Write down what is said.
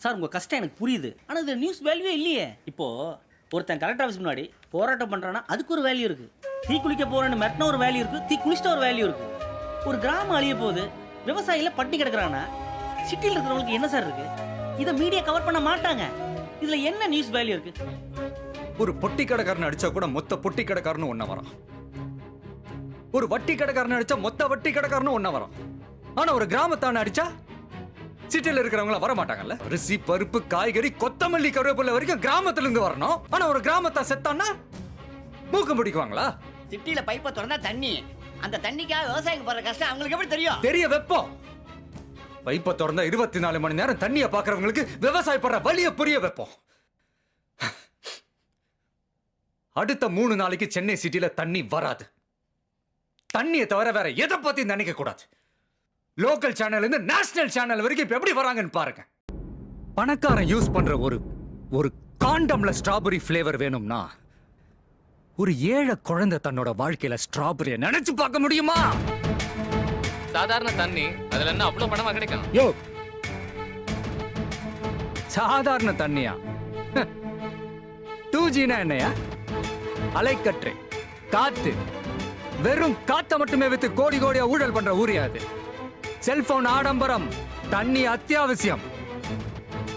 Sir உங்கள் கஷ்டம் எனக்கு புரியுது ஆனால் இது நியூஸ் வேல்யூவே இல்லையே. இப்போது ஒருத்தன் கலெக்டர் ஆஃபீஸ் முன்னாடி போராட்டம் பண்ணுறான்னா அதுக்கு ஒரு வேல்யூ இருக்குது. தீ குளிக்க போகிறேன்னு மிரட்டின ஒரு வேல்யூ இருக்குது, தீ குளிச்சிட்ட ஒரு வேல்யூ இருக்குது. ஒரு கிராமம் அழிய போது விவசாயியில் பட்டி கிடக்குறான்னா சிட்டியில் இருக்கிறவங்களுக்கு என்ன சார் இருக்குது? இதை மீடியா கவர் பண்ண மாட்டாங்க. இதில் என்ன நியூஸ் வேல்யூ இருக்குது? ஒரு பொட்டி கடைக்காரன் அடிச்சா கூட மொத்த பொட்டி கடைக்காரன்னு ஒன்ன வரான். ஒரு வட்டி கடைக்காரன் அடிச்சா மொத்த வட்டி கடைக்காரன்னு ஒன்ன வரான். ஆனா ஒரு கிராமத்தான அடிச்சா சிட்டில இருக்கிறவங்கள வர மாட்டாங்கல்ல. அரிசி பருப்பு காய்கறி கொத்தமல்லி கருவேப்பிலை வரைக்கும் கிராமத்துல இருந்து வரணும். ஆனா ஒரு கிராமத்தா செத்தான்னா மூக்கம் பிடிக்குவாங்களா? சிட்டில பைப்பை திறந்தா தண்ணி, அந்த தண்ணிக்காக விவசாயிக்கு போற கஷ்டம் அவங்களுக்கு எப்படி தெரியும்? தெரிய வைப்போம். பைப்பை திறந்தா 24 மணி நேரம் தண்ணியை பாக்குறவங்களுக்கு விவசாய படுற வழிய புரிய வைப்போம். அடுத்த 3 நாளைக்கு சென்னை சிட்டில தண்ணி வராது. தண்ணியை தவிர வேற எதை பத்தி நினைக்க கூடாது. லோக்கல் சேனல் இருந்து நேஷனல் சேனல் வரைக்கும் இப்ப எப்படி வராங்கன்னு பாருங்க. பணக்காரன் யூஸ் பண்ற ஒரு காண்டம்ல ஸ்ட்ராபெரி ஃபிளேவர் வேணும்னா ஒரு ஏழை குழந்தை தன்னோட வாழ்க்கையில ஸ்ட்ராபெரியை நினைச்சு பார்க்க முடியுமா? சாதாரண தண்ணி அதுல என்ன அவ்வளவு பணமா கிடைக்கும்? யோ, சாதாரண தண்ணியா? 2Gனா என்னையா? அலைக்கற்றை காத்து. வெறும் காத்த மட்டுமே வித்து கோடி கோடியா ஊழல் பண்ற ஊரியாது. செல்போன் ஆடம்பரம், தண்ணி அத்தியாவசியம்.